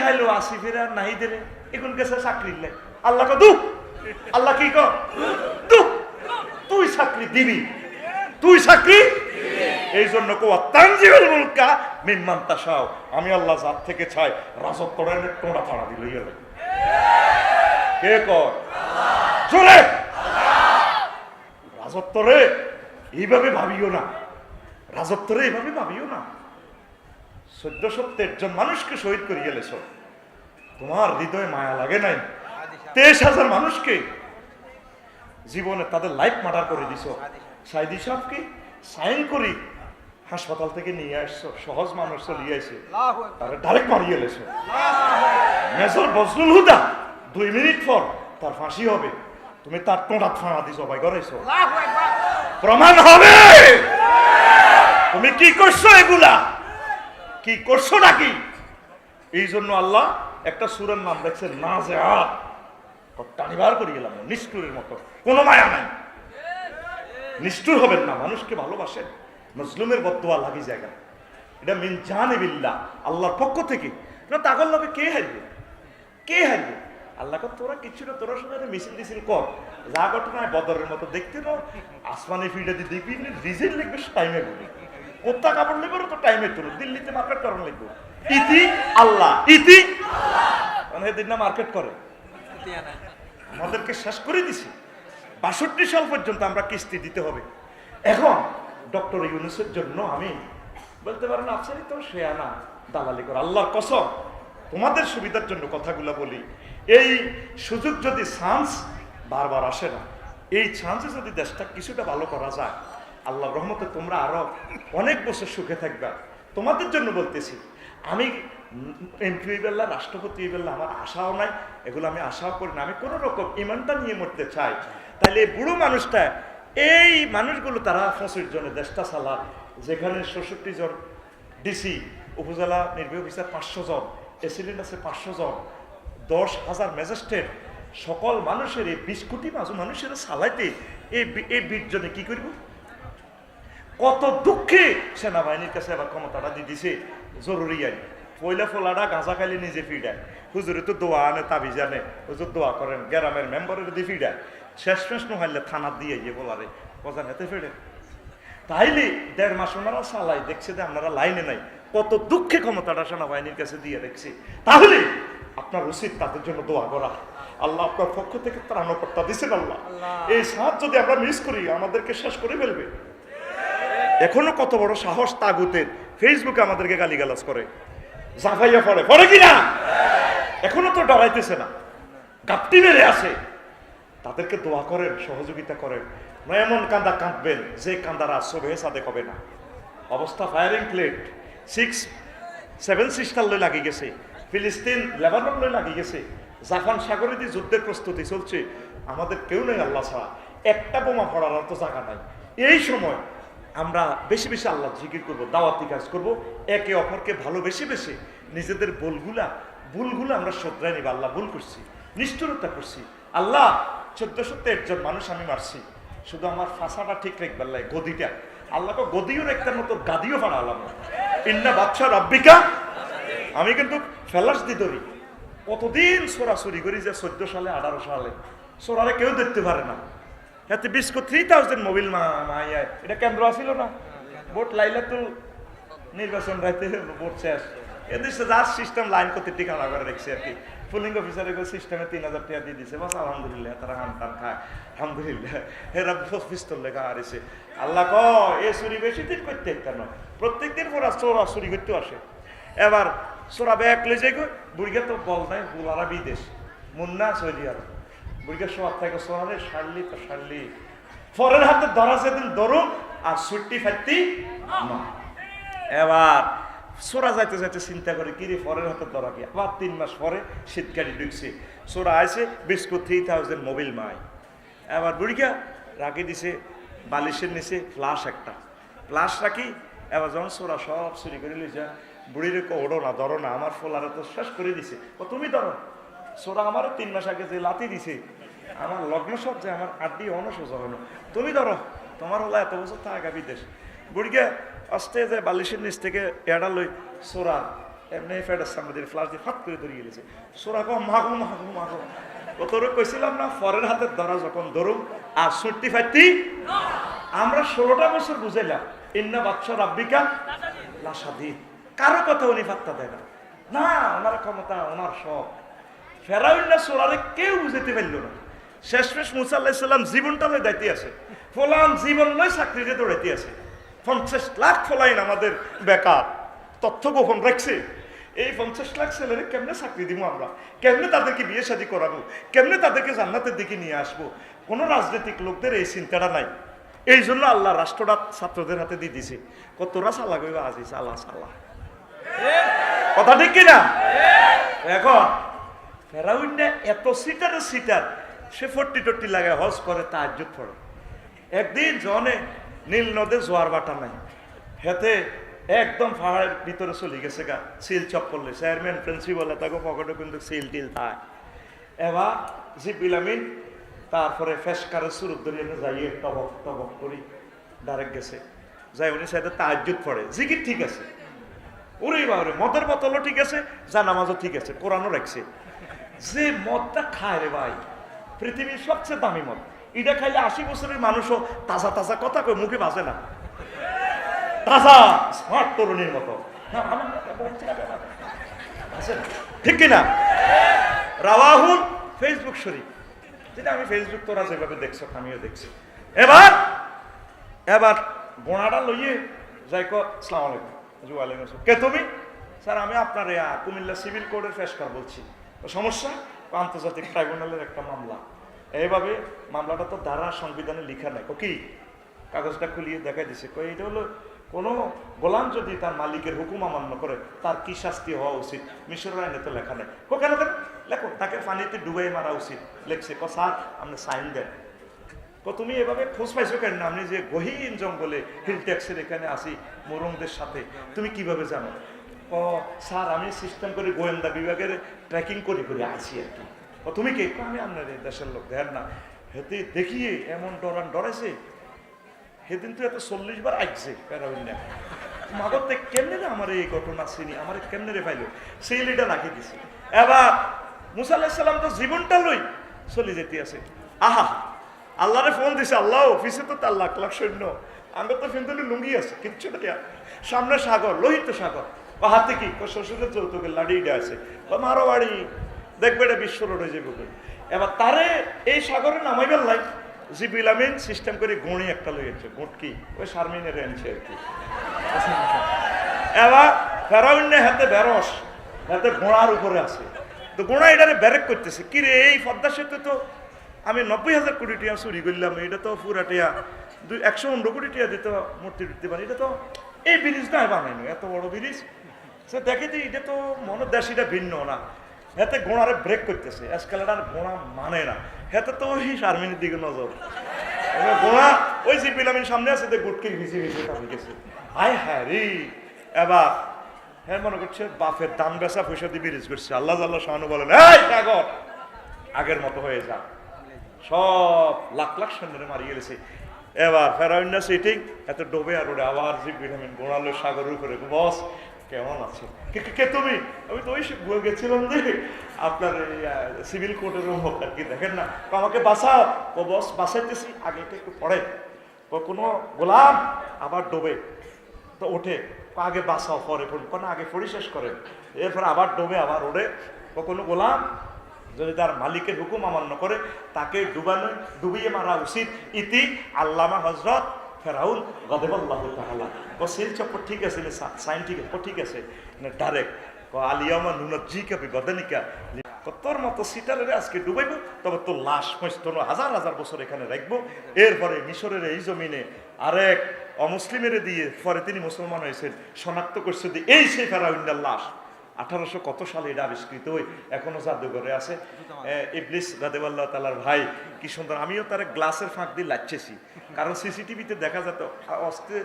দেখাইলো আসিফের আর নাহিদের এখন গেছে চাকরি লাই আল্লাহ দু আল্লাহ কি দু তুই চাকরি দিবি তুই চাকরি এই জন্য কোয়া তানজিউল মুলকা মিম্মান তাশাও আমি আল্লাহ যার থেকে চাই রাজত্বটা টোনা ফাড়া দিল গেল কে কর চলে রাজত্বরে এইভাবে ভাবিও না রাজত্বরে এইভাবে ভাবিও না 1413 জন মানুষকে শহীদ করে গেলেছ তোমার হৃদয়ে মায়া লাগে নাই 23,000 মানুষকে জীবনে তাদের লাইফ মার্ডার করে দিছ সাইদি সাহেবকে সাইন করি হাসপাতাল থেকে নিয়ে আসছো সহজ মানুষ চলিয়ে আসে তারা ডাইরেক্ট মারিয়ে এলেছো মেজর বজলুল হুদা 2 মিনিট পর তার ফাঁসি হবে তুমি তার টোঁটা ফাঁড়া দিছো ভাই করেছো প্রমাণ হবে তুমি কি করছো এগুলা কি করছো নাকি এই জন্য আল্লাহ একটা সূরার নাম রাখছে নাজিআত টানিবার করে গেলাম নিষ্ঠুরের মতো কোনো মায়া নাই নিষ্ঠুর হবেন না মানুষকে ভালোবাসেন মজলুমের বদদুয়া লাগি জায়গা এটা মিন জানিবিল্লাহ আল্লাহর পক্ষ থেকে না তাগল নবে কে হারবে আল্লাহ তোরা কিছু না তোরা সবাই মিছিল দিছিল কর যা ঘটনায় বদরের মতো দেখতে না আসমানি ফিল্ডে দিয়ে দেখবি রিজেন্ট লিখবে টাইমে বলি কোথা কাপড় লিখবে তো টাইমে তোর দিল্লিতে মার্কেট করার লিখবো ইতি আল্লাহ ইতি মানে এদিন না মার্কেট করে আমাদেরকে শেষ করে দিছি 62 সাল পর্যন্ত আমরা কিস্তি দিতে হবে এখন ডক্টর ইউনূসের জন্য আমি বলতে পারেন আফসারি তো সে আনা দালালি করে আল্লাহর কসম তোমাদের সুবিধার জন্য কথাগুলো বলি এই সুযোগ যদি চান্স বারবার আসে না এই চান্সে যদি দেশটা কিছুটা ভালো করা যায় আল্লাহর রহমতে তোমরা আরো অনেক বছর সুখে থাকবা তোমাদের জন্য বলতেছি আমি এমপি হইবেল্লা রাষ্ট্রপতি হইবেল্লা আমার আশাও নাই এগুলো আমি আশাও করি না আমি কোনো রকম ইমানটা নিয়ে মরতে চাই তাহলে এই বুড়ো মানুষটা এই মানুষগুলো তারা 25 জনের দেশটা চালা যেখানে 66 জন ডিসি উপজেলা নির্বাহী অফিসার 500 জন এসিডেন্ট আছে 500 জন 10,000 ম্যাজিস্ট্রেট সকল মানুষের এই 20 কোটি মানুষের চালাইতে এই 20 জনে কি করব কত দুঃখে সেনাবাহিনীর কাছে আবার ক্ষমতাটা দিয়ে দিছে জরুরি আইন পয়লা ফোলাটা গাঁজা খাইলে নিজে ফিডায় হুজুরে তো দোয়া আনে তাবিজ আনে হুজুর দোয়া করেন গ্রামের মেম্বারের দিয়ে ফিডায় শেষ নহলে থানা দিয়ে গিয়ে বলারে প্রধান হাতে ফেড়ে তাইলে 1.5 মাস ওনারা চালাই দেখছে যে আপনারা লাইনে নাই কত দুঃখে ক্ষমতাটা সেনাবাহিনীর কাছে দিয়ে দেখছি তাহলে আপনার উচিত তাদের জন্য দোয়া করা আল্লাহ আপনার পক্ষ থেকে ত্রাণকর্তা দিচ্ছেন আল্লাহ এই সাথ যদি আমরা মিস করি আমাদেরকে শেষ করে ফেলবে এখনো কত বড় সাহস তাগুতের ফেসবুকে আমাদেরকে গালিগালাজ করে জাফাইয়া পড়ে কিনা এখনো তো ডরাইতেছে না গাপটি মেরে আছে তাদেরকে দোয়া করেন সহযোগিতা করেন না এমন কান্দা কাঁদবেন যে কান্দারা সবে সাদেক হবে না অবস্থা ফায়ারিং প্লেট 6-7 সিস্টার লই লাগি গেছে ফিলিস্তিন লেবানন লই লাগি গেছে জাপান সাগরে দিয়ে যুদ্ধের প্রস্তুতি চলছে আমাদের কেউ নেই আল্লাহ ছাড়া একটা বোমা পড়ার তো জায়গা নাই এই সময় আমরা বেশি বেশি আল্লাহ জিকির করব দাওয়াতি কাজ করব একে অপরকে ভালোবেসে বেশি নিজেদের ভুলগুলো আমরা শোধরাই নিব আল্লাহ ভুল করছি নিষ্ঠুরতা করছি আল্লাহ 1413 জন মানুষ আমি মারছি শুধু আমার ফাঁসাটা ঠিক রাখবার লাগে গদিটা আল্লাহকে গদিও রাখতার মতো গাদিও ফাড়ালাম ইন্না বাদশা রাব্বিকা আমি কিন্তু ফেলাস দি ধরি কতদিন চোরাচুরি করি যে 14 সালে 18 সালে চোরারে কেউ দেখতে পারে না এতে 3,000 মোবিল মাইয়া এটা কেন্দ্র আসিল না ভোট লাইলাতুল নির্বাচন রাইতে ভোট শেষ এদেশে যার সিস্টেম লাইন করতে ঠিকানা করে রেখেছে আর কি পুলিং অফিসারের সিস্টেমে 3,000 টাকা দিয়ে দিছে বাস আলহামদুলিল্লাহ তারা হান খায় আলহামদুলিল্লাহ এরা পিস্তল লেখা হারিছে আল্লাহ ক এ চুরি বেশি দিন করতে কেন প্রত্যেকদিন ওরা চোরা চুরি করতে আসে এবার চোরা ব্যাগ লই যাই বুড়িগা তো বল নাই বুলারা বিদেশ মুন্না সৌদি আরব বুড়িগা সব থেকে সোনারে সারলি ফরের হাতে ধরা সেদিন ধরুন আর ছুটি ফাইতি না এবার সোরা যাইতে যাইতে চিন্তা করে কিরে ফরের হাতে ধরা কি আবার 3 মাস পরে শীতকালি ঢুকছে সোরা আছে বিস্কুট 3,000 মোবিল মাই এবার বুড়িগা রাখি দিছে বালিশের নিচে ফ্লাশ একটা ফ্লাশ রাখি এবার যখন সোরা সব চুরি করে লই যা বুড়ির ওড়ো না ধরো না আমার ফোলারে তো শেষ করে দিছে ও তুমি ধরো সোরা আমারও 3 মাস আগে যে লাতি দিছে আমার লগ্ন সব যে আমার আড্ডি অনসোজা হলো তুমি ধরো তোমার হলো এত বছর থাকা বিদেশ বুড়িগা আস্তে যে বালিশের নিচ থেকে এড়া লই সোরা এমনি ফেডার সামনে দিয়ে ফ্লাশ দিয়ে ফাট করে ধরিয়ে গেছে। সোরা কো মাগো মাগো মাগো, ও তোর কইছিলাম না ফরের হাতের ধরা যখন ধরুম আর সুট্টি ফাটতি। আমরা 16টা বছর বুঝাইলাম ইন্না বাচ্চা রাব্বিকা লাশাদীদ, কারো কথা উনি ফাত্তা দেয় না। না, ওনার ক্ষমতা, ওনার সব। ফেরাউন সোরারে কেউ বুঝাইতে পারল না। শেষমেশ মুসা আলাইহিস সালাম জীবনটা লই দাইতে আছে, ফলান জীবন লই চাকরিতে দৌড়াইতে আছে। 50 লাখ ফলাইন আমাদের বেকার, তথ্য গোপন রাখছে। এই 50 লাখ ছেলেরে কেমনে চাকরি দিব আমরা, কেমনে তাদেরকে বিয়ে শাদী করাবো, কেমনে তাদেরকে জান্নাতের দিকে নিয়ে আসবো? কোনো রাজনৈতিক লোকদের এই চিন্তাটা নাই। এই জন্য আল্লাহ রাষ্ট্রটা ছাত্রদের হাতে দিয়ে দিছে। তোরা সালা কইবা আজি সালা সালা, কথা ঠিক কিনা? এখন ফেরাউন এত সিটারের সিটার, সে 40 লাগায় হজ করে, তাহাজ্জুদ পড়ে। একদিন জনে নীল নদে জোয়ার বাটা নাই, হেতে একদম পাহাড়ের ভিতরে চলে গেছে গা, সিল চপ করলে চেয়ারম্যান প্রিন্সিপাল তাকে পকেটে কিন্তু সিল টিল থাকে। এবার জিবরিল আমিন তারপরে ফেসকারের সুরত ধরিয়ে যাইয়ে টবক টবক করি ডাইরেক্ট গেছে, যাই উনি সাইডে তাহাজ্জুদ পড়ে। জিকির ঠিক আছে, ওরে বাবরে মদের বোতলও ঠিক আছে, যা নামাজও ঠিক আছে, কোরআনও রাখছে। যে মদটা খায় রে ভাই, পৃথিবীর সবচেয়ে দামি মদ, এটা খাইলে 80 বছরের মানুষও তাজা তাজা কথা কই, মুখে বাজে না, তাজা স্মার্ট তরুণীর মতো। ঠিক কিনা? রাওয়াহুল ফেসবুক শরীফ, যেটা আমি ফেসবুক তোরা যেভাবে দেখছো আমিও দেখছি। এবার এবার বোনাটা লইয়ে যাই কো আসসালামু আলাইকুম। ওয়ালাইকুম আসসালাম। কে তুমি? স্যার আমি আপনার কুমিল্লা সিভিল কোর্টের ফেসকার বলছি। সমস্যা? আন্তর্জাতিক ট্রাইব্যুনালের একটা মামলা। এইভাবে মামলাটা তো ধারা সংবিধানে লেখা নাই। কি কাগজটা খুলিয়ে দেখাই দিছে, কই এটা হলো কোনো গোলাম যদি তার মালিকের হুকুম অমান্য করে তার কি শাস্তি হওয়া উচিত, মিশরের আইনে তো লেখা নেই। কেন দেন লেখো, তাকে পানিতে ডুবাই মারা উচিত। লেখছে ক স্যার আপনি সাইন দেন। তুমি এভাবে খোঁজ পাইছো কেন? আপনি যে গহীন জঙ্গলে হিল ট্যাক্সের এখানে আসি মোরংদের সাথে, তুমি কিভাবে জানো? ও স্যার আমি সিস্টেম করে গোয়েন্দা বিভাগের ট্র্যাকিং করে করে আসি আর কি। ও তুমি কে? আমি আপনার দেশের লোক। দেন না হেতে দেখিয়ে এমন ডরাইছে, সেদিন তো এত 40 বার আসছে প্যারাউন্ডা মাগতে কেমনে রে আমার এই ঘটনা চিনি, আমার কেমনে রে পাইলো, সেই লিডা রাখি দিছি। এবার মুসা আলাইহিস সালাম তো জীবনটা লই চলে যেতে আছে। আহা আল্লাহরে ফোন দিছে, আল্লাহ অফিসে তো তার লাখ লাখ সৈন্য, আমরা তো ফিন্দুলি লুঙ্গি আছে কিচ্ছু না, সামনে সাগর, লোহিত সাগর। ও হাতে কি শ্বশুরের যৌতুকের লাড়িটা আছে, ও মারো বাড়ি দেখবে এটা বিশ্ব রোড হয়ে যাবে। এবার তারে এই সাগরে নামাইবার লাই জিবরিল আমিন সিস্টেম করে গুঁড়ি একটা লইয়েছে, গুটকি ওই শারমিনের আনছে আর কি। এবার ফেরাউন্নে হাতে বেরস, হাতে ঘোড়ার উপরে আছে, তো ঘোড়া এটারে ব্যারেক করতেছে। কি রে এই পদ্মা সেতু তো আমি 90,000 কোটি টাকা চুরি করলাম, এটা তো পুরা টিয়া 115 কোটি টাকা দিতে মূর্তি দিতে পারি, এটা তো এই ব্রিজ না বানাইনি, এত বড় ব্রিজ। সে দেখে যে এটা তো মনে দেশিটা ভিন্ন না, হাতে ঘোড়ারে ব্রেক করতেছে। এসকালেটার ঘোড়া মানে না, হাতে তো ওই শারমিনের দিকে নজর। ঘোড়া ওই জিবরিল আমিন সামনে আছে, গুটকির ভিজে ভিজে তাহলে গেছে। হায় হ্যাঁ রে। এবার হ্যাঁ মনে করছে বাপের দান বেচা পয়সা দিয়ে ব্রিজ করছে। আল্লাহ আল্লাহ শাহানু বলেন এই সাগর আগের মতো হয়ে যা, সব লাখ লাখ সৈন্যরে মারিয়ে গেছে। এবার ফেরাউন না সিটিং এত ডোবে আর ওরে আবার জিবরিল আমিন গোড়ালো সাগরের উপরে। বস কেমন আছে? কে তুমি? আমি তো ওই গেছিলাম যে আপনার সিভিল কোর্টের হোক আর কি, দেখেন না আমাকে বাঁচাও। ও বস বাঁচাইতেছি, আগে একটু পড়ে কোনো গোলাম আবার ডোবে তো ওঠে, আগে বাঁচাও পরে কোনো আগে পড়ি শেষ করেন, এরপর আবার ডোবে আবার ওঠে। কোনো গোলাম যদি তার মালিকের হুকুম অমান্য করে তাকে ডুবিয়ে মারা উচিত। ইতি আল্লামা হযরত ফেরাউন গদবাল্লাহু তাআলা। ও সিল চপ্পর ঠিক আছে, সাইন ঠিক আছে, ঠিক আছে ডাইরেক্ট আলিয়ামা নুনাজ্জিকা বিবদানিকা, তোর মতো সিটারের আজকে ডুবাইব, তবে তোর লাশ তোর হাজার হাজার বছর এখানে রাখবো। এরপরে মিশরের এই জমিনে আরেক অমুসলিমের দিয়ে পরে তিনি মুসলমান হয়েছেন, শনাক্ত করছে যে এই সেই ফেরাউনের লাশ। 1800 কত সালে এটা আবিষ্কৃত হই, এখনো জাদুঘরে আছে। ইবলিস রাদিয়াল্লাহু তাআলার ভাই কি সুন্দর, আমিও তার গ্লাসের ফাঁক দিয়ে লাচ্ছেছি, কারণ সিসিটিভিতে দেখা যেত অস্তে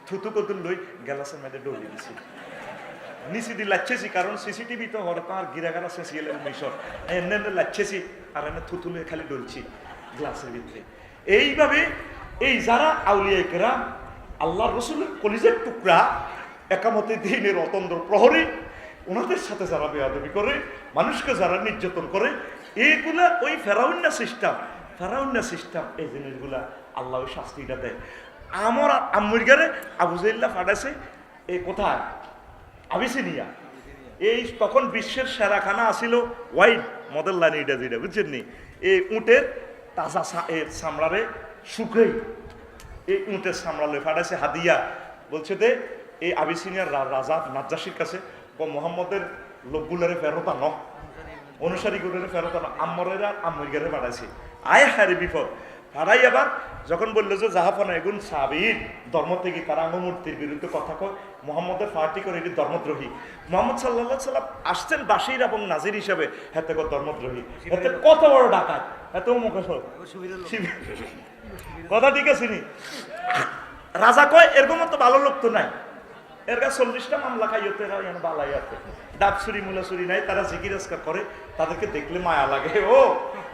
থুতু কতুল লই গ্লাসের মধ্যে ডলিয়ে দিছি, নিচে দিয়ে লাচ্ছেছি, কারণ সিসিটিভি তো হর তার গিরাগারা সেসিয়েল মিশর এনে লাচ্ছেছি আর এনে থুতুলে খালি ডলছি গ্লাসের ভিতরে। এইভাবে এই যারা আউলিয়া কেরাম আল্লাহ রসুলের কলিজের টুকরা, একামতে দিনের অতন্দ্র প্রহরী, ওনাদের সাথে যারা বেয়াদবি করে, মানুষকে যারা নির্যাতন করে, এইগুলা ওই ফেরাউন্না সিস্টেম, এই জিনিসগুলা আল্লাহ ওই শাস্তিটা দেয়। আমার আম্মুর ঘরে আবু জাইল্লা ফাটাছে এই কোথায়, আবিসিনিয়া। এই তখন বিশ্বের সেরা খানা আসিল ওয়াইন মদের লাইন, এটা যেটা বুঝছেন নি, এই উটের তাজা চামড়ারে শুকাই, এই উটের চামড়ালে ফাটাছে হাদিয়া। বলছে যে এই আবিসিনিয়ার রাজা নাজ্জাসির কাছে মোহাম্মদের লোকগুলারে ফেরত আনো, অনুসারীগুলোরে ফেরত আনো, আম্মরেরা আম্মুর ঘরে ফাটাইছে। আয় হারে বিপদ ফাটাই। আবার যখন বললো যে জাহাফানা এগুন সাবির ধর্ম থেকে তারা মূর্তির বিরুদ্ধে কথা কয়, মোহাম্মদের পার্টি করে এটি ধর্মদ্রোহী। মোহাম্মদ সাল্লাল্লাহু সাল্লাম আসছেন বাশির এবং নাজির হিসাবে, হাতে ধর্মদ্রোহী, হাতে কত বড় ডাকাত, এতেও মুখে কথা ঠিক আছে নি। রাজা কয় এরকম তো ভালো লোক তো নাই, এর কাছে 40টা মামলা খাইতে বালাই আছে, ডাবসুরি মুলাসুরি নাই, তারা জিকির আজকার করে, তাদেরকে দেখলে মায়া লাগে। ও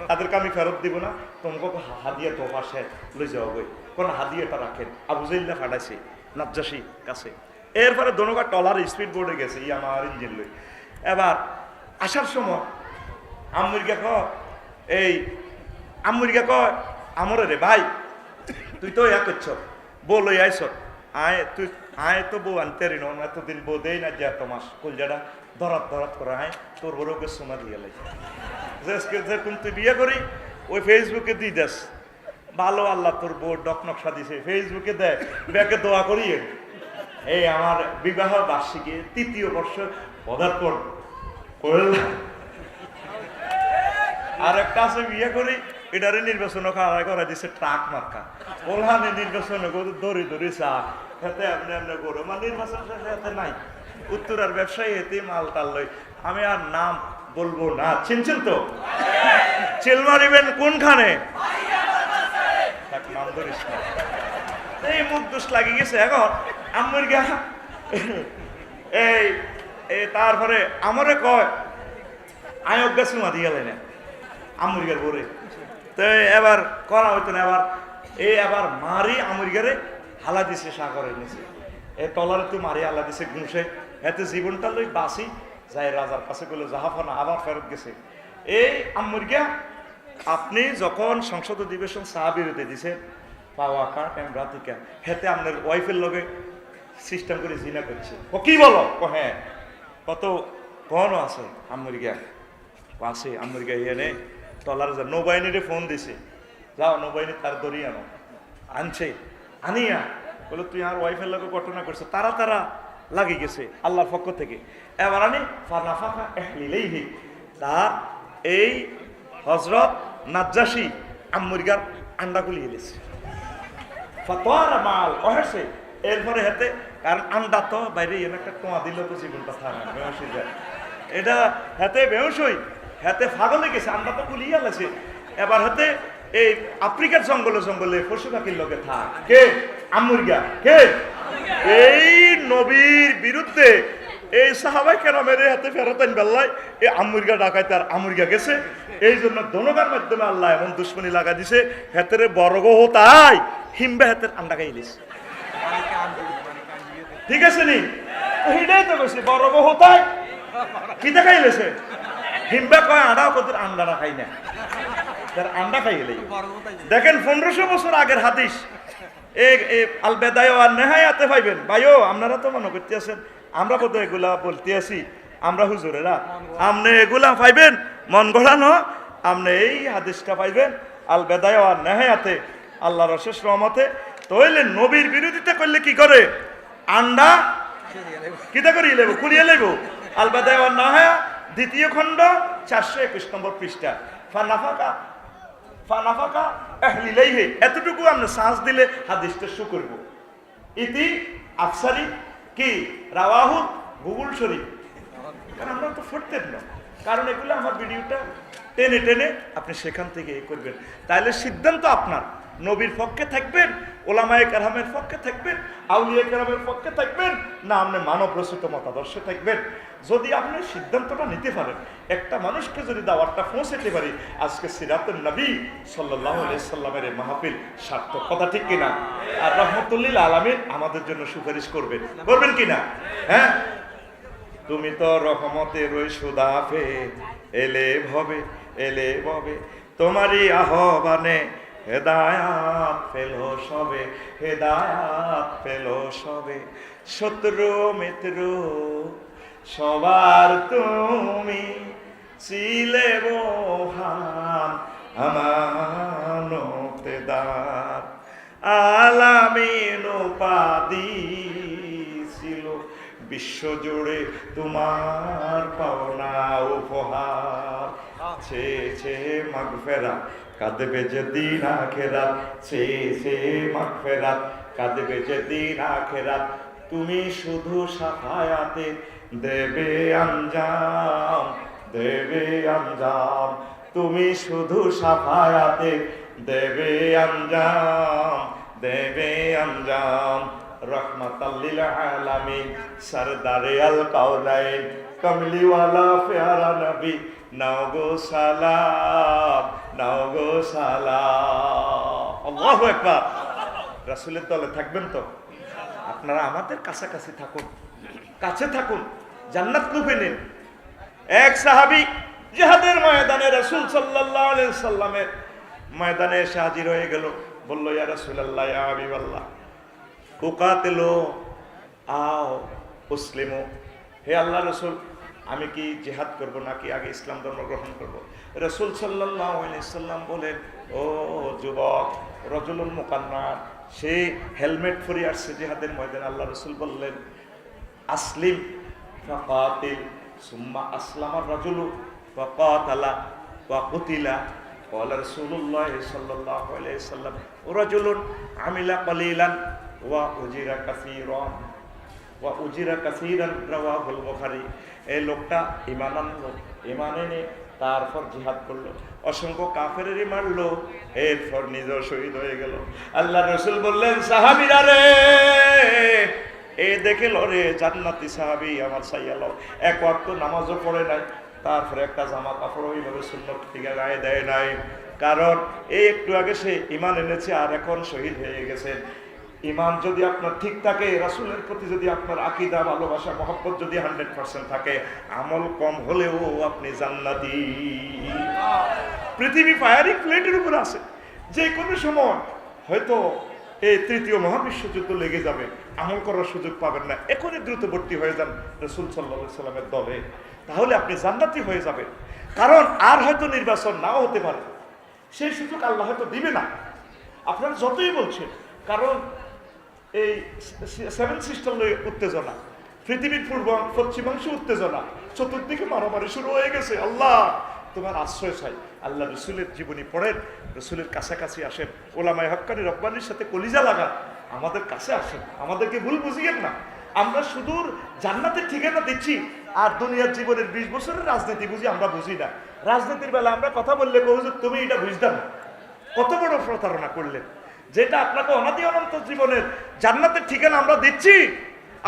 তাদেরকে আমি ফেরত দিব না, তোমাকে হাদিয়া তো পাশে লই যাওয়া বই, কোন হাদিয়াটা রাখেন। আবু জাইল্লা ফাটাইছে নাজ্জাসি কাছে। এরপরে দোনোকা টলার স্পিড বোর্ডে গেছে আমার ইঞ্জিন লই। এবার আসার সময় আম্মুরগা কয়, এই আম্মুরগা কয় আমরে রে ভাই তুই তো ইয়া করছ, বউ লই আইস, আয় তুই আয় তো বউ আনতে রিন, এতদিন বউ দেই না যে এত মাস কলজাটা ধরাত ধরাত করে, আয় তোর বড়কে সোনা দিয়ে লাগে যেরকম তুই বিয়ে করি ওই ফেসবুকে দিয়ে দেস, ভালো আল্লাহ তোর বউ ডকনকশা দিছে, ফেসবুকে দেয় ব্যাকে দোয়া করিয়ে। এই আমার বিবাহ বার্ষিকী 3য় বর্ষ পদার্পণ করলাম। আর একটা আছে বিয়ে করি, এটারে নির্বাচন করা দিছে ট্রাক মার্কা, ওখানে নির্বাচন দড়ি দড়ি চা হেতে আপনি আপনি করো, মানে নির্বাচন হাতে নাই। উত্তরার ব্যবসায়ী হেতে মাল টাল লই, আমি আর নাম বলবো না, চিনছেন তো? চেল মারিবেন কোনখানে, নাম ধরিস না, এই মুখ দোষ লাগিয়ে গেছে। এখন আমার গা এই তারপরে আমারে কয় আয়োগ গাছ মাতি গেলে না আমুরগার বরে, তো এবার করা হইতো না। এবার আবার মারি আমুরগারে হালা দিছে সাগরের নিচে, এ টলারে তো মারি হালা দিছে ঘুষে, এতে জীবনটা লই বাসি যাই রাজার কাছে গেলো জাহাফানা আবার ফেরত গেছে। এই আমুরগা আপনি যখন সংসদ অধিবেশন সাহাবিরতে দিছে পাওয়া কাট রাতিকা, হেতে আপনার ওয়াইফের লগে সিস্টেম করে জিনা করছে। ও কি বলো? হ্যাঁ, কত কনও আছে আমুরগা আছে, আমুরগা এনে টলার যা নৌবাহিনীরে ফোন দিছে, যাও নৌবাহিনী তার দড়ি আনো, আনছে, আনিয়া বলে তুই আর ওয়াইফের লগে ঘটনা করছে, তারা তারা লাগি গেছে আল্লাহর পক্ষ থেকে। এবার আনি ফানাফাকা এহলিলেইহি, তার এই হযরত নাজ্জাসী আম্মুরগার আন্ডা খুলিয়ে দিয়েছে, ফাতোয়ারা মাল কহেছে। এরপরে হাতে কারণ আন্ডা তো বাইরে এনে একটা টোয়া দিল তো জীবনটা থাকে বেহস হয়ে যায়, এটা হাতে বেহস হই, হাতে ফাগলে গেছে, আন্ডা তো খুলিয়ে গেছে। এবার হাতে এই আফ্রিকার জঙ্গলে জঙ্গলে পশু পাখির লোকে থাক কে আম্মুরগা, কে এই নবীর বিরুদ্ধে এই সাহাবাই কেরামের হাতে ফেরত আন বেল্লায় এই আমুরগা ডাকাইতে আর আমুরগা গেছে। এই জন্য দনগার মাধ্যমে আল্লাহ এমন দুশ্মনী লাগা দিছে, হেতের বড়গ হতাই হিমবে হাতের আন্ডা খাইলিস, ঠিক আছে নি? হিডাই তো বেশি বড়গ হতাই কি দেখাইলেছে, হিমবে কয় আন্ডাও কত আন্ডাটা খাই না, তার আন্ডা খাইলে। দেখেন 1500 বছর আগের হাদিস, আল বেদায় আর নেহায়াতে পাইবেন। ভাইও আপনারা তো মনে করতে আছেন আমরা বোধ এগুলা বলতে আছি, আমরা হুজুরেরা, আপনি এগুলা পাইবেন মন গড়ানো, আপনি এই হাদিসটা পাইবেন আল বেদায় আর নেহায়াতে আল্লাহর অশেষ রহমতে। তইলে নবীর বিরোধিতা করলে কি করে, আন্ডা কিতা করিয়ে লেব, কুড়িয়ে লেব। আল বেদায় আর নেহায়া 2য় খণ্ড 421 নম্বর পৃষ্ঠা, ফানাফাকা এহলিলেইহি, এতটুকু আমরা সাহস দিলে হাদিসটা শু করব। ইতি আফসারি কি রাওয়াহু গুগল শরীফ, কারণ আমরা তো পড়তেন না, কারণ এগুলো আমার ভিডিওটা টেনে টেনে আপনি সেখান থেকে করবেন। তাইলে সিদ্ধান্ত আপনার, নবীর পক্ষে থাকবেন, ওলামায়ে কেরামের পক্ষে থাকবেন, আউলিয়া কেরামের পক্ষে থাকবেন, না আপনি মানব রচিত মতাদর্শে থাকবেন। যদি আপনি সিদ্ধান্তটা নিতে পারেন, একটা মানুষকে যদি দাওয়াতটা পৌঁছাতে পারি, আজকে সিরাতুন নবী সাল্লাল্লাহু আলাইহি সাল্লামের এই মাহফিল সার্থক, কথা ঠিক কিনা? আর রহমতুল্লিল আলামিন আমাদের জন্য সুপারিশ করবেন, করবেন কিনা? হ্যাঁ, তুমি তো রহমতের ওই সুদাফে, এলে ভবে এলে ভবে, তোমারই আহ্বানে হেদায়াত পেলো সবে, হেদায়াত পেলো সবে। শত্রু মিত্র সবার তুমি ছিলে মহান আমানতেদার, আলামিন উপাধি ছিল বিশ্বজুড়ে তোমার পাওনা উপহার। ছে মাগফিরাত কাঁদবে যেদিন আখিরাত, ছে মাগফিরাত কাঁদবে যেদিন আখিরাত, তুমি শুধু সাফায়াতে দেবে আঞ্জাম, দেবে আঞ্জাম, তুমি শুধু সাফায়াতে দেবে আঞ্জাম, দেবে আঞ্জাম। রহমাতাল লিল আলামিন সরদারে আল কাওনাইন কমলিওয়ালা প্যারা নবী, নাও গো সালাম, নাও গো সালাম। আল্লাহু আকবার। রাসূলের দলে থাকবেন তো? আপনারা আমাদের কাছাকাছি থাকুন, কাছে থাকুন, জান্নাত লুফে নিন। এক সাহাবী জিহাদের ময়দানে রাসূল সাল্লাল্লাহু আলাইহি সাল্লামের ময়দানে এসে হাজির হয়ে গেল, বলল, ইয়া রাসূলুল্লাহ, ইয়া হাবিবাল্লাহ, উকাতিলু আও উসলিমু, হে আল্লাহ রাসূল, আমি কি জিহাদ করব নাকি আগে ইসলাম ধর্ম গ্রহণ করব? রাসূল সাল্লাল্লাহু আলাইহি সাল্লাম বলেন, ও যুবক, রাজুলুল মুকান্নার, সে হেলমেট পরে আসছে জিহাদের ময়দানে। আল্লাহ রাসূল বললেন, আসলিম ফাকাতিল, সুম্মা আসলামার রাজুলু ফাকাতালা ওয়া কুতিলা। ক্বালা রাসূলুল্লাহ সাল্লাল্লাহু আলাইহি ওয়াসাল্লাম, রাজুলুন আমিলা কালিলান ওয়া উজিরা কাসীরান ওয়া উজিরা কাসীরান, রাওয়াহুল বুখারী। এই লোকটা ঈমান আনলো, ঈমান এনে তারপর জিহাদ করলো, অসংখ্য কাফেরেরই মারলো, এরপর নিজেও শহীদ হয়ে গেল। আল্লাহ রাসূল বললেন, সাহাবীরা রে, এই দেখে লরে জান্নাতি সাহাবী আমার সাইয়ালো, এক ওয়াক্ত নামাজও পড়ে নাই, তারপরে একটা জামা কাপড় ওইভাবে সুন্নত থেকে গায়ে দেয় নাই, কারণ এই একটু আগে সে ঈমান এনেছে আর এখন শহীদ হয়ে গেছে। ঈমান যদি আপনার ঠিক থাকে, রাসূলের প্রতি যদি আপনার আকীদা, ভালোবাসা, মহব্বত যদি 100% থাকে, আমল কম হলেও আপনি জান্নাতি। পৃথিবী ফায়ারিং প্লেটের উপর আছে, যে কোনো সময় হয়তো এই তৃতীয় মহাবিশ্বযুদ্ধ লেগে যাবে, আমল করার সুযোগ পাবেন না, এখনই দ্রুতবর্তী হয়ে যান রাসূল সাল্লাল্লাহু আলাইহি সাল্লামের দলে, তাহলে আপনি জান্নাতি হয়ে যাবেন। কারণ আর হয়তো নির্বাচন নাও হতে পারে, সেই সুযোগ আল্লাহ হয়তো দিবে না, আপনারা যতই বলছেন। কারণ এই 7 সিস্টার উত্তেজনা, পৃথিবীর পূর্ব পশ্চিমাংশ উত্তেজনা, চতুর্দিকে মারামারি শুরু হয়ে গেছে। আল্লাহ তোমার আশ্রয় চাই। আল্লাহ রসুলের জীবনী পড়েন, রসুলের কাছাকাছি আসেন, ওলামায়ে হক্কানি রব্বানির সাথে কলিজা লাগান, আমাদের কাছে আসেন, আমাদেরকে ভুল বুঝিয়েন না। আমরা সুদূর জান্নাতের ঠিকানা দিচ্ছি, আর দুনিয়ার জীবনের 20 বছরের রাজনীতি বুঝি আমরা বুঝি না। রাজনীতির বেলা আমরা কথা বললে হুজুর তুমি এটা বুঝতে না, কত বড় প্রতারণা করলেন। যেটা আপনাকে অনাদি অনন্ত জীবনের জান্নাতের ঠিকানা আমরা দিচ্ছি,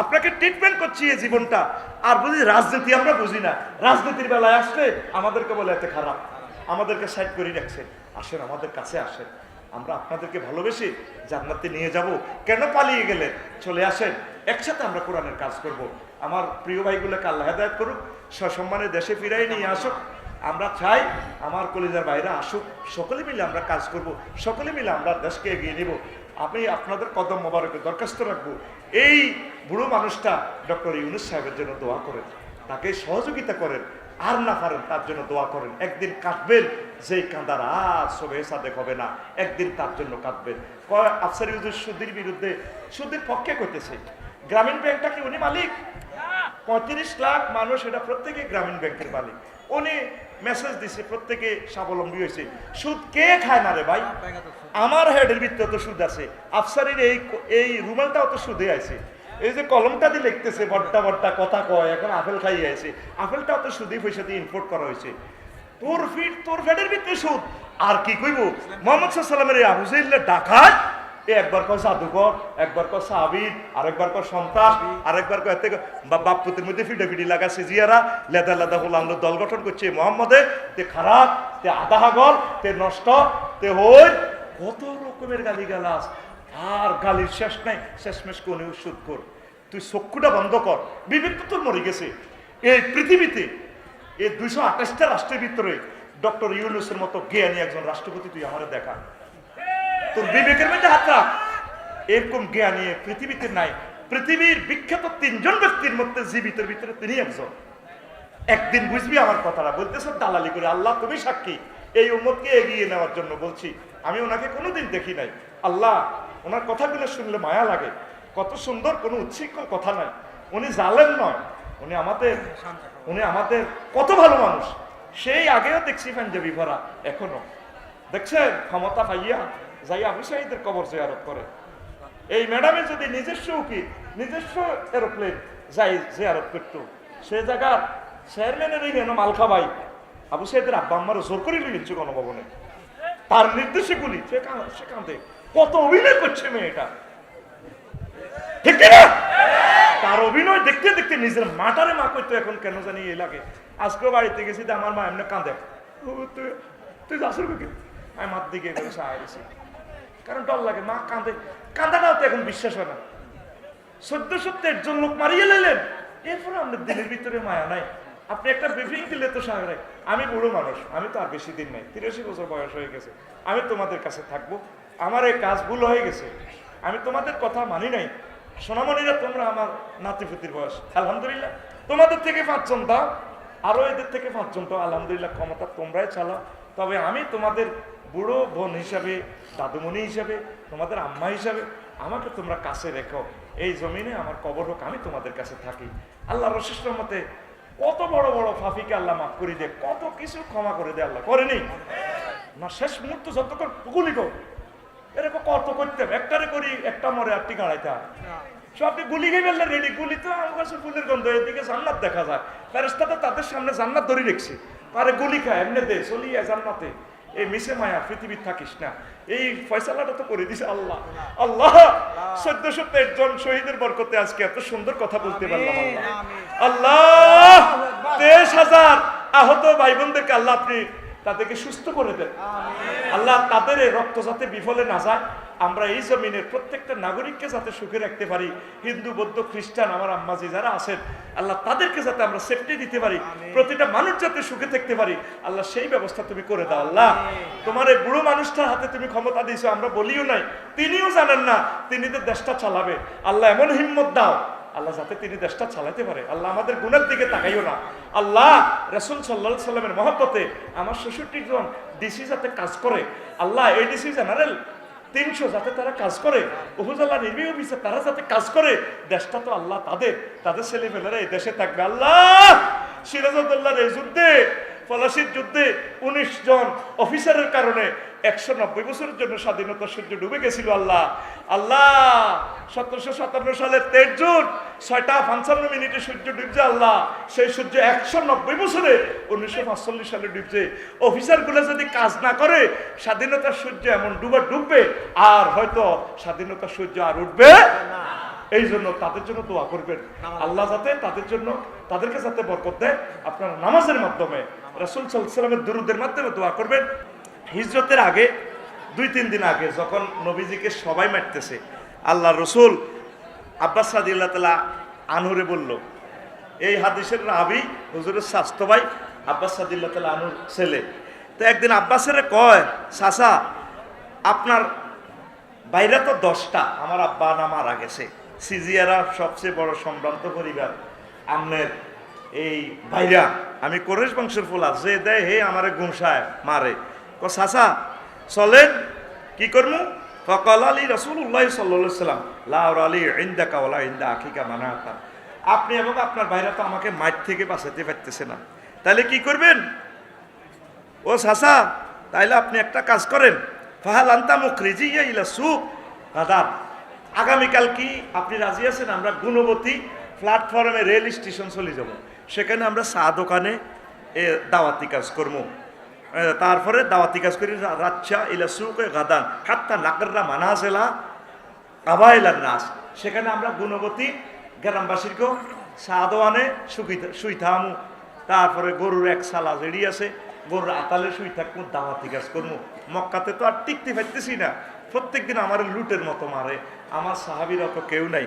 আপনাকে ট্রিটমেন্ট করছি এই জীবনটা, আর বুঝি রাজনীতি আমরা বুঝি না। রাজনীতির বেলায় আসলে আমাদেরকে বলে এত খারাপ, আমাদেরকে সাইড করে রাখছেন। আসেন, আমাদের কাছে আসেন, আমরা আপনাদেরকে ভালোবেসে জান্নাতে নিয়ে যাব। কেন পালিয়ে গেলেন? চলে আসেন, একসাথে আমরা কোরআনের কাজ করব। আমার প্রিয় ভাইগুলোকে আল্লাহ হেদায়েত করুক, সসম্মানে দেশে ফিরাই নিয়ে আসুক। আমরা চাই আমার কলিজার বাইরে আসুক, সকলে মিলে আমরা কাজ করব, সকলে মিলে আমরা দেশকে এগিয়ে নিব। আমি আপনাদের কদম মোবারকে দরখাস্ত রাখবো, এই বুড়ো মানুষটা ডক্টর ইউনূস সাহেবের জন্য দোয়া করেন, তাকে সহযোগিতা করেন, আর না পারেন তার জন্য দোয়া করেন। একদিন কাঁদবেন, যেই কাঁদার আর সবে সাদেক হবে না, একদিন তার জন্য কাঁদবেন। আফসারি হুজুর সুদের বিরুদ্ধে, সুদের পক্ষে করতেছে। গ্রামীণ ব্যাংকটা কি উনি মালিক? 35 লাখ মানুষ, এটা প্রত্যেকে গ্রামীণ ব্যাংকের মালিক। উনি মেসেজ দিছে, প্রত্যেকে স্বাবলম্বী হয়েছে। সুদ কে খায় না রে ভাই? আমার হেডের ভিতরে তো সুদ আছে, আফসারির এই রুমালটাও তো সুদে আছে। এই যে কলমটা দিয়ে লিখতেছে, বড্ডা বড্ডা কথা কয়, এখন আপেল খাইয়ে আছে, আপেলটাও তো সুদী পয়সা দিয়ে ইম্পোর্ট করা হয়েছে। তোর ফেডের ভিতরে সুদ, আর কি কইব? মোহাম্মদ সাল্লামের এই আবু জাহিলের ডাকাত, একবার কয় জাদুকর, একবার কয় সাহাবীর, আরেকবার কয় সন্ত্রাস, আরেকবার কয় এতে বাপপুতের মধ্যে ফিডাফিডি লাগাছে জিয়ারা, লেদা লেদা গোলামদের দল গঠন করছে মোহাম্মদে, তে খারাপ, তে আদাহাগর, তে নষ্ট, তে হই, কত রকমের গালি গালাস, আর গালির শেষ নাই। শেষমেশ কোন সুদ কর, তুই চক্ষুটা বন্ধ কর, বিবেক তো তোর মরে গেছে। এই পৃথিবীতে এই 228টা রাষ্ট্রের ভিতরে ডক্টর ইউনূসের মতো জ্ঞানী একজন রাষ্ট্রপতি তুই আমার দেখা, তোর বিবেকের মধ্যে হাত রাখ। এরকম জ্ঞানী পৃথিবীতে নাই। পৃথিবীর বিখ্যাত 3 জন ব্যক্তির মধ্যে জীবিতের ভিতরে তিনি একজন। একদিন বুঝবি আমার কথাটা, বলতেছ দালালি করে। আল্লাহ তুমি সাক্ষী, এই উম্মতকে এগিয়ে নেওয়ার জন্য বলছি। আমি ওনাকে কোনোদিন দেখি নাই। আল্লাহ, ওনার কথাগুলো শুনলে মায়া লাগে। কত সুন্দর, কোনো উচ্ছৃঙ্খল কথা নাই। উনি জালেম নয়, উনি আমাদের কত ভালো মানুষ। সেই আগেও দেখছি পাঞ্জাবি ভরা, এখনো দেখছেন ক্ষমতা পাইয়া যাই আবু সাঈদের কবর জিয়ারত করে। এই ম্যাডামের যদি নিজস্ব উকিল, নিজস্ব এরোপ্লেন যাই জিয়ারত করতো, সে জায়গার চেয়ারম্যানের এই মাল খাবাই আবু সাঈদের আব্বা আম্মার জোর করে লিখছে গণভবনে, তার নির্দেশে গুলি। সে কাঁদে, কত অভিনয় করছে মেয়েটা, ঠিক না? তার অভিনয় দেখতে দেখতে নিজের মাটারে মা করতো। এখন কেন জানি এ লাগে। আজকেও বাড়িতে গেছি, আমার মা এমনি কাঁদে, তুই যাসুর কি আমি মার দিকে সাহায্য, কারণ ডর লাগে। মা কাঁদে, কাঁদাটাও তো এখন বিশ্বাস হয় না। 1401 জন লোক মারিয়ে লেলেন, এরপরে আমাদের দিনের ভিতরে মায়া নাই। আপনি একটা ব্রিফিং দিলে তো সাগরে, আমি বুড়ো মানুষ, আমি তো আর বেশি দিন নাই, 83 বছর বয়স হয়ে গেছে, আমি তোমাদের কাছে থাকবো। আমার এই কাজ ভুল হয়ে গেছে, আমি তোমাদের কথা মানি নাই। সোনামণিরা, তোমরা আমার নাতিপুতির বয়স, আলহামদুলিল্লাহ। তোমাদের থেকে 5 জন দাও, আরো এদের থেকে 5 জন দাও, আলহামদুলিল্লাহ। ক্ষমতা তোমরাই চালাও, তবে আমি তোমাদের বুড়ো বোন হিসাবে, দাদুমণি হিসাবে, তোমাদের আম্মা হিসাবে আমাকে তোমরা কাছে রেখো। এই জমিনে আমার কবর হোক, আমি তোমাদের কাছে থাকি। আল্লাহর অশেষ রহমতে কত বড় বড় ফাফিকে আল্লাহ মাফ করে দেয়, কত কিছু ক্ষমা করে দেয় আল্লাহ, করেনি না? শেষ মুহূর্ত যতক্ষণ গুলি কর, এরকম কত করতে একটারে করি, একটা মরে আটটি গাড়াইতে হয়। আপনি গুলি খেয়ে ফেললেন রেডি, গুলি তো আমার কাছে ফুলের গন্ধ, এদিকে জান্নাত দেখা যায়। ফেরেশতাটা তাদের সামনে জান্নাত ধরে রেখেছে, আরে গুলি খায় এমনি দে চলিয়ে জান্নাতে। এই মিশে মায়া পৃথিবীর থাকিস না, এই ফয়সালাটা তো করে দিছে আল্লাহ। আল্লাহ 1401 জন শহীদের বরকতে আজকে এত সুন্দর কথা বলতে পারলাম। আল্লাহ 23,000 আহত ভাই বোনদেরকে আল্লাহ আপনি তাদেরকে সুস্থ করে দেন। আল্লাহ তাদের রক্ত যাতে বিফলে না যায়, আমরা এই জমিনের প্রত্যেকটা নাগরিককে যাতে সুখে রাখতে পারি। হিন্দু, বৌদ্ধ, খ্রিস্টান আমার আম্মাজি যারা আছেন, আল্লাহ তাদেরকে যাতে আমরা সেফটি দিতে পারি, প্রতিটা মানুষ যাতে সুখে থাকতে পারি, আল্লাহ সেই ব্যবস্থা তুমি করে দাও। আল্লাহ তোমার এই বুড়ো মানুষটার হাতে তুমি ক্ষমতা দিয়েছো, আমরা বলিও নাই, তিনিও জানেন না তিনি তো দেশটা চালাবে। আল্লাহ এমন হিম্মত দাও আল্লাহ যাতে তিনি দেশটা চালাতে পারে। আল্লাহ আমাদের গুণের দিকে তাকাইও না। আল্লাহ রাসূল সাল্লাল্লাহু আলাইহি সাল্লামের মহব্বতে আমার 66 জন ডিসি যাতে কাজ করে, আল্লাহ এডিসি জেনারেল 300 যাতে তারা কাজ করে, উপজেলা নির্বাহী অফিসে তারা যাতে কাজ করে, দেশটা তো আল্লাহ তাদের ছেলেমেয়েরা এই দেশে থাকবে। আল্লাহ সিরাজউদ্দৌলার এই যুদ্ধে, পলাশির যুদ্ধে 19 জন অফিসারের কারণে 190 বছরের জন্য স্বাধীনতার সূর্য ডুবে গেছিল। আল্লাহ 1757 সালের 23 জুন 6:55 সূর্য ডুবছে। আল্লাহ সেই সূর্য 190 বছরে 1945 সালে ডুবছে। অফিসারগুলো যদি কাজ না করে স্বাধীনতার সূর্য এমন ডুববে, আর হয়তো স্বাধীনতার সূর্য আর উঠবে না। এই জন্য তাদের জন্য দোয়া করবেন, আল্লাহ যাতে তাদেরকে যাতে বরকত দেয়। আপনার নামাজের মাধ্যমে, রাসূল সাল্লাল্লাহু আলাইহি ওয়াসাল্লামের দুরূদের মাধ্যমে দোয়া করবেন। হিজরতের আগে 2-3 দিন আগে যখন নবীজিকে সবাই মারতেছে, আল্লাহ রসুল আব্বাস রাদিয়াল্লাহু তাআলা আনহুরে বলল, এই হাদিসের রাবি হুজুরের স্বাস্থ্য ভাই আব্বাস রাদিয়াল্লাহু তাআলা আনহুর ছেলে। তো একদিন আব্বাসের কয়, চাচা আপনার বাইরে তো 10টা, আমার আব্বা না মারা গেছে, সিজিয়ারা সবচেয়ে বড় সম্ভ্রান্ত পরিবার, আমনের এই ভাইরা, আমি কোরেশ বংশের ফোলা, যে দেয় হে আমারে গুমসায় মারে। চাচা চলেন কি করবো? ফকাল আলী রাসূলুল্লাহ সাল্লাল্লাহু আলাইহি ওয়াসাল্লাম লা আলী ইনদাকা ওয়ালা ইনদা আখিকা মানাতা, আপনি এবং আপনার ভাইরা তো আমাকে মাঠ থেকে বাঁচাতে পারতেছে না, তাহলে কি করবেন? ও চাচা তাইলে আপনি একটা কাজ করেন, ফাহাল আনতা মুখরিজিয়া ইলা সুক গাদান, আগামীকাল কি আপনি রাজি আছেন? আমরা গুণবতী প্ল্যাটফর্মে রেল স্টেশন চলে যাব, সেখানে আমরা চা দোকানে দাওয়াতি কাজ করবো। তারপরে দাওয়াতি কাজ করি রাচ্চা ইলা সুকে গাদান হাত্তা নাকররা মানাজেলা কাবাইলার নাস, সেখানে আমরা গুণবতী গ্রামবাসীকেও চা দোয়ানে শুই থামু। তারপরে গরুর এক সালা জেড়ি আছে, গরুর আতালে শুই থাকবো, দাওয়াতি কাজ করবো। মক্কাতে তো আর টিকতে পারতেছি না, প্রত্যেক দিন আমার লুটের মতো মারে, আমার সাহাবীরা তো কেউ নাই।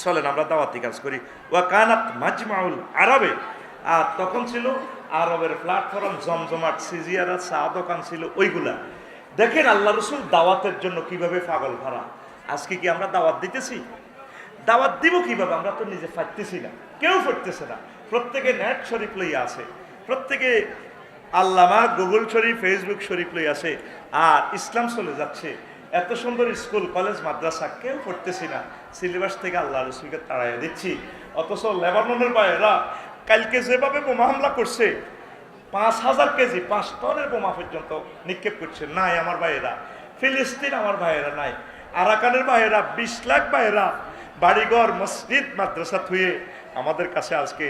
চলেন আমরা দাওয়াতি কাজ করি। ওয়া কানাত মাজমাউল আরবে, আর তখন ছিল আরবের প্ল্যাটফর্ম, জমজমাট, সিজিয়ারা, চা দোকান ছিল ওইগুলা। দেখেন আল্লাহ রসুল দাওয়াতের জন্য কিভাবে পাগল ভরা। আজকে কি আমরা দাওয়াত দিতেছি? দাওয়াত দিব কিভাবে? আমরা তো নিজে ফাটতেছি না, কেউ ফাটতেছে না। প্রত্যেকে নেট শরীফ লইয়া আছে, প্রত্যেকে আল্লামা গুগল শরীফ, ফেসবুক শরীফ লই আছে, আর ইসলাম চলে যাচ্ছে। এত সুন্দর স্কুল কলেজ মাদ্রাসা, কেউ পড়তেছি না। সিলেবাস থেকে আল্লাহ রসুলকে তাড়াইয়া দিচ্ছি। অথচ লেবাননের ভাইয়েরা কালকে যেভাবে বোমা হামলা করছে, 5,000 কেজি 5 টনের বোমা পর্যন্ত নিক্ষেপ করছে। নাই আমার ভাইয়েরা, ফিলিস্তিন আমার ভাইয়েরা নাই, আরাকানের ভাইয়েরা, 20 লাখ ভাইয়েরা বাড়িঘর মসজিদ মাদ্রাসা থুয়ে আমাদের কাছে আজকে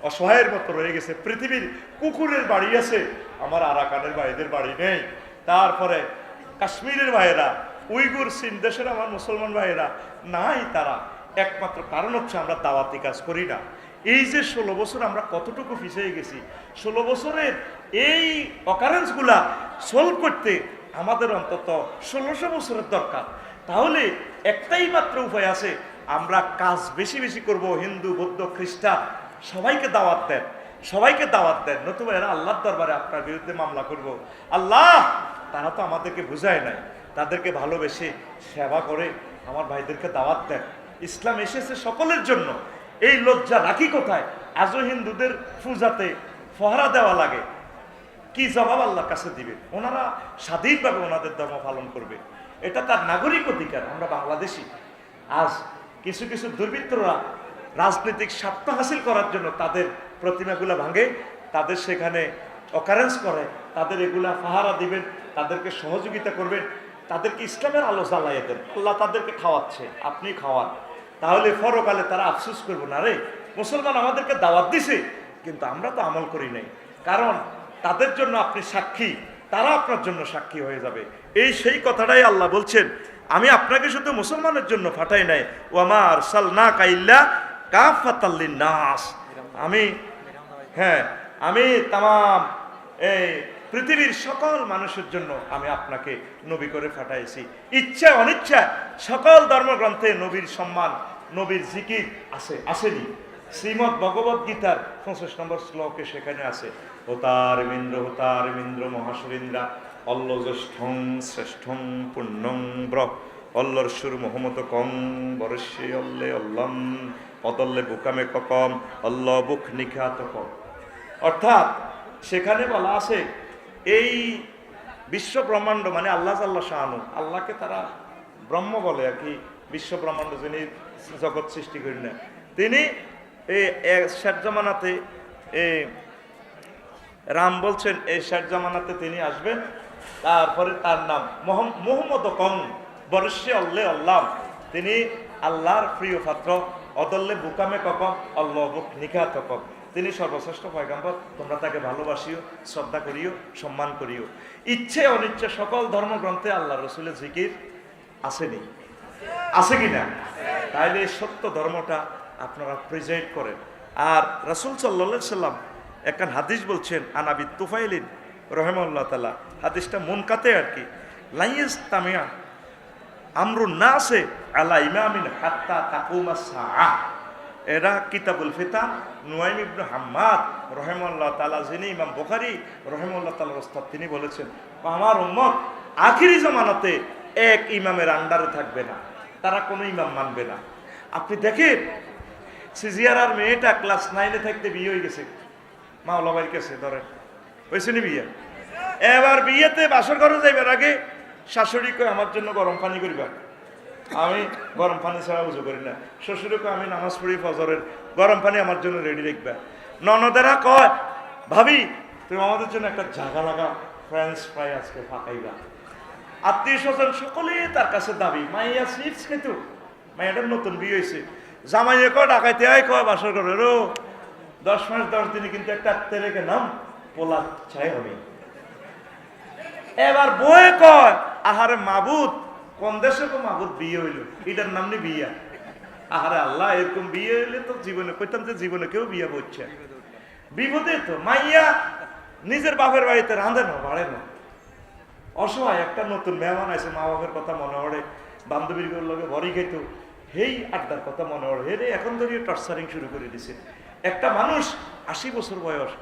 অসহায়ের মতো রয়ে গেছে। পৃথিবীর কুকুরের বাড়ি আছে, আমার আরাকানের ভাইদের বাড়ি নেই। তারপরে কাশ্মীরের ভাইয়েরা, উইগুর চীন দেশের আমার মুসলমান ভাইয়েরা নাই। তারা একমাত্র কারণ হচ্ছে আমরা দাওয়াতি কাজ করি না। এই যে 16 বছর আমরা কতটুকু পিছিয়ে গেছি, 16 বছরের এই অকারেন্সগুলা সলভ করতে আমাদের অন্তত 1600 বছরের দরকার। তাহলে একটাই মাত্র উপায় আছে, আমরা কাজ বেশি বেশি করব। হিন্দু, বৌদ্ধ, খ্রিস্টান সবাইকে দাওয়াত দেন, সবাইকে দাওয়াত দেন, নতুবা এরা আল্লাহর দরবারে আপনার বিরুদ্ধে মামলা করব। আল্লাহ তারা তো আমাদেরকে বুঝায় নাই, তাদেরকে ভালোবেসে সেবা করে আমার ভাইদেরকে দাওয়াত দেন। ইসলাম এসেছে সকলের জন্য, এই লজ্জা রাখি কোথায়? আজও হিন্দুদের পূজাতে ফহরা দেওয়া লাগে, কি জবাব আল্লাহর কাছে দিবে? ওনারা স্বাধীনভাবে ওনাদের ধর্ম পালন করবে, এটা তার নাগরিক অধিকার। আমরা বাংলাদেশি। আজ কিছু কিছু দুর্বৃত্তরা রাজনৈতিক স্বার্থ হাসিল করার জন্য তাদের প্রতিমাগুলা ভাঙে, তাদের সেখানে অকারেন্স করে, তাদের এগুলা পাহারা দিবেন, তাদেরকে সহযোগিতা করবেন, তাদেরকে ইসলামের আলো জ্বালাইয়া দেন। আল্লাহ তাদেরকে খাওয়াচ্ছে, আপনি খাওয়ান, তাহলে পরকালে তারা আফসোস করবো না, রে মুসলমান আমাদেরকে দাওয়াত দিছে কিন্তু আমরা তো আমল করি নাই। কারণ তাদের জন্য আপনি সাক্ষী, তারা আপনার জন্য সাক্ষী হয়ে যাবে। এই সেই কথাটাই আল্লাহ বলছেন, আমি আপনাকে শুধু মুসলমানের জন্য পাঠাই নাই, ওয়ামা আরসালনাকা ইল্লা কাফাতাল লিন্নাস। আমি তামাম এই পৃথিবীর সকল মানুষের জন্য আমি আপনাকে নবী করে পাঠাইছি। ইচ্ছা অনিচ্ছা সকল ধর্মগ্রন্থে নবীর সম্মান, নবীর জিকির আসেনি। শ্রীমদ ভগবত গীতার 25 নম্বর শ্লোকে সেখানে আছে, হোতার মিন্দ্র মহাসুরিন্দ্রা অল্ল জ্যেষ্ঠং শ্রেষ্ঠং পুণ্যং ব্র অল্লর সুর মোহাম্মদ কং বরস্যে অল্লে অল্লম অদল্লে বুকামে ককম অল্ল বুক নিখাত কম। অর্থাৎ সেখানে বলা আছে এই বিশ্ব ব্রহ্মাণ্ড মানে আল্লাহ শাহানু, আল্লাহকে তারা ব্রহ্ম বলে আর কি। বিশ্ব ব্রহ্মাণ্ড যিনি জগৎ সৃষ্টি করেন না, তিনি এই শেষ জামানাতে রাম বলছেন এই শেষ জামানাতে তিনি আসবেন। তারপরে তার নাম মোহাম্মদ কং বরস্যে অল্লে অল্লাম, তিনি আল্লাহর প্রিয় পাত্র, অদল্লে বুকামে ককম অল্লাহ বুক নিখাত কম, তিনি সর্বশ্রেষ্ঠ পয়গম্বর। তোমরা তাকে ভালোবাসিও, শ্রদ্ধা করিও, সম্মান করিও। ইচ্ছে অনিচ্ছে সকল ধর্মগ্রন্থে আল্লাহ রসুলের জিকির আসেনি, আছে কিনা? তাইলে এই সত্য ধর্মটা আপনারা প্রেজেন্ট করেন। আর রাসূল সাল্লাল্লাহু আলাইহি সাল্লাম একখান হাদিস বলছেন, আনাবি তুফাইলিন রহিমাহুল্লাহ তাআলা, হাদিসটা মুনকাতে আর কি, লাইয়াস্তামিয়া আমরুন নাসে আলা ইমামিন হাত্তা তাকুমাস সাআহ। এরা কিতাবুল ফিতান নুয়াইম ইবনে হাম্মাদ রহিমাহুল্লাহ তাআলা, যিনি ইমাম বুখারী রহিমাহুল্লাহ তাআলার ওস্তাদ, তিনি বলেছেন আমার উম্মত আখিরি জামানাতে এক ইমামের আন্ডারে থাকবে না, তারা কোনো ইমাম মানবে না। আপনি দেখেন সিজিয়ারার মেয়েটা ক্লাস 9-এ থাকতে বিয়ে হয়ে গেছে মাওলা ভাইয়ের কাছে, ধরেন হয়েছে নি বিয়ে। এবার বিয়েতে বাসর ঘরে যাইবার আগে শাশুড়ি কয় আমার জন্য গরম পানি করিবা, আমি গরম পানি ছাড়া উজু করি না। শ্বশুরকে আমি নামাজ পড়ি ফজরের, গরম পানি আমার জন্য রেডি রাখবা। ননদেরা কয় ভাবি তুমি আমাদের জন্য একটা জায়গা লাগা, ফ্রেঞ্চ ফ্রাই আজকে ফাঁকাইবা। আত্মীয় স্বজন সকলে তার কাছে দাবি, মাইয়া চিপস খেত, মাইয়াটার নতুন বিয়ে হয়েছে, জামাইয়ে কয় ডাকাইতে আয় কয় বাসর ঘরে, 10 মাস 10 দিনে কিন্তু একটা তেরেকে নাম পোলা চাই হবে। এবার বয়ে কয় আহারে মাবুদ, কোন দেশে তো মাবুদ বিয়ে হইল, এটার নাম নি বিয়া। আহারে আল্লাহ, এরকম বিয়ে হইলে তো জীবনে কইতাম যে জীবনে কেউ বিয়ে করছে বিপদে। তো মাইয়া নিজের বাপের বাড়িতে রাঁধে না, বাড়ে না, অসহায়। একটা নতুন মেহমান আছে, মা বাপের কথা মনে পড়ে, বান্ধবীর লগে ভরি খেত, হেই আড্ডার কথা মনে হয়, হে রে এখন ধরিয়ে টর্চারিং শুরু করে দিছে। একটা মানুষ 80 বছর বয়স,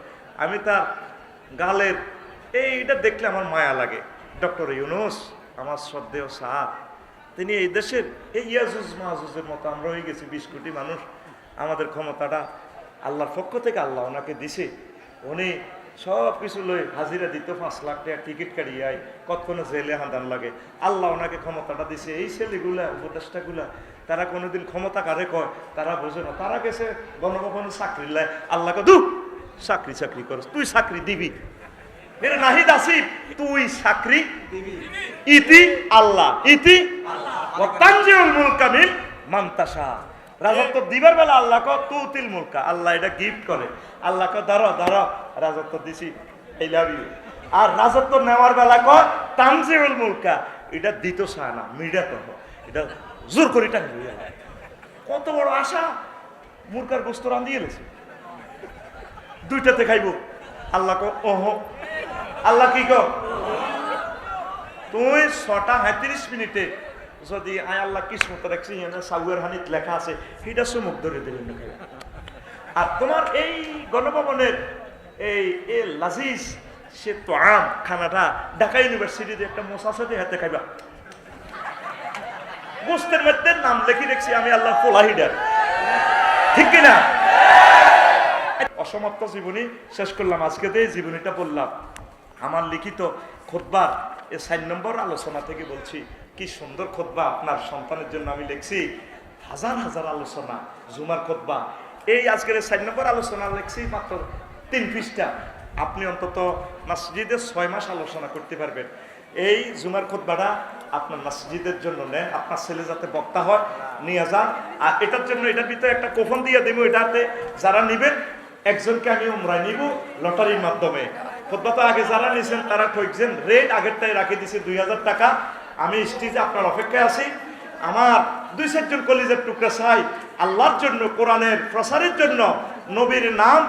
আমি তার গালের এইটা দেখলে আমার মায়া লাগে। ডক্টর ইউনুস আমার শ্রদ্ধেয় স্যার, তিনি এই দেশের এই ইয়াজুজ মাহাজুজের মতো আমরা হয়ে গেছি 20 কোটি মানুষ। আমাদের ক্ষমতাটা আল্লাহর পক্ষ থেকে আল্লাহ ওনাকে দিছে। উনি সব কিছু লই হাজিরা দিত, 5 লাখ টাকা টিকিট কাটিয়ে আয়, কতক্ষণ জেলে হাঁদান লাগে। আল্লাহ ওনাকে ক্ষমতাটা দিছে। এই ছেলেগুলা উপদেষ্টাগুলা তারা কোনোদিন ক্ষমতা কারে কয় তারা বোঝে না। তারা গেছে গণভবনে চাকরি লাই, আল্লাহকে দু চাকরি চাকরি করস, তুই চাকরি দিবি। এটা নাহিদ আসিফ, তুই চাকরি দিবি। ইতি আল্লাহ, ইতি তানজিউল মুলকা মিন মান তাশা। রাজত্ব দিবার বেলা আল্লাহ ক তুতিল মুলকা, আল্লাহ এটা গিফট করে। আল্লাহ ক ধরো ধরো রাজত্ব দিছি, এই লাভ ইউ। আর রাজত্ব নেওয়ার বেলা ক তানজিউল মুলকা, এটা দিত চায় না, মিডিয়া তো এটা জোর করে টান হইয়া। কত বড় আশা, মুরকার গোস্ত রান্ধি গেছে, দুইটাতে খাইব। আল্লাহ ক ওহ, আল্লাহ কি কো তুই 6:37 যদি আয় আল্লাহ কিসমত রাখছি সাউয়ের হানিত লেখা আছে সেটা সুমুখ ধরে দিলেন। আর তোমার এই গণভবনের এই লাজিজ সে তো আম খানাটা ঢাকা ইউনিভার্সিটিতে একটা মোসাসাতে হাতে খাইবা, গোস্তের মধ্যে নাম লেখি দেখছি আমি আল্লাহ ফোলাহিডার, ঠিক কিনা? অসমাপ্ত জীবনী শেষ করলাম, আজকে দিয়ে জীবনীটা বললাম। আমার লিখিত খুতবার 4 নম্বর আলোচনা থেকে বলছি, কি সুন্দর খুতবা আপনার সন্তানের জন্য আমি লিখছি। হাজার হাজার আলোচনা, জুমার খুতবা। এই আজকের 4 নম্বর আলোচনা লিখছি মাত্র 3 পৃষ্ঠা। আপনি অন্তত মসজিদে 6 মাস আলোচনা করতে পারবেন। এই জুমার খুতবাটা আপনার মসজিদের জন্য নেন, আপনার ছেলে যাতে বক্তা হয় নিয়ে যান। আর এটার জন্য এটার ভিতরে একটা কোপন দিয়ে দেবো, এটাতে যারা নিবেন একজনকে আমি উমরায় নিব লটারির মাধ্যমে। খুতবা তো আগে যারা নিয়েছেন তারা ঠকছেন, রেট আগেরটাই রাখে দিছে 2000 টাকা। আমি স্টেজে আপনার অপেক্ষায় আছি। আমার 2-4 জন কলিজার টুকরা চাই আল্লাহর জন্য, কোরআনের প্রসারের জন্য, নবীর নাম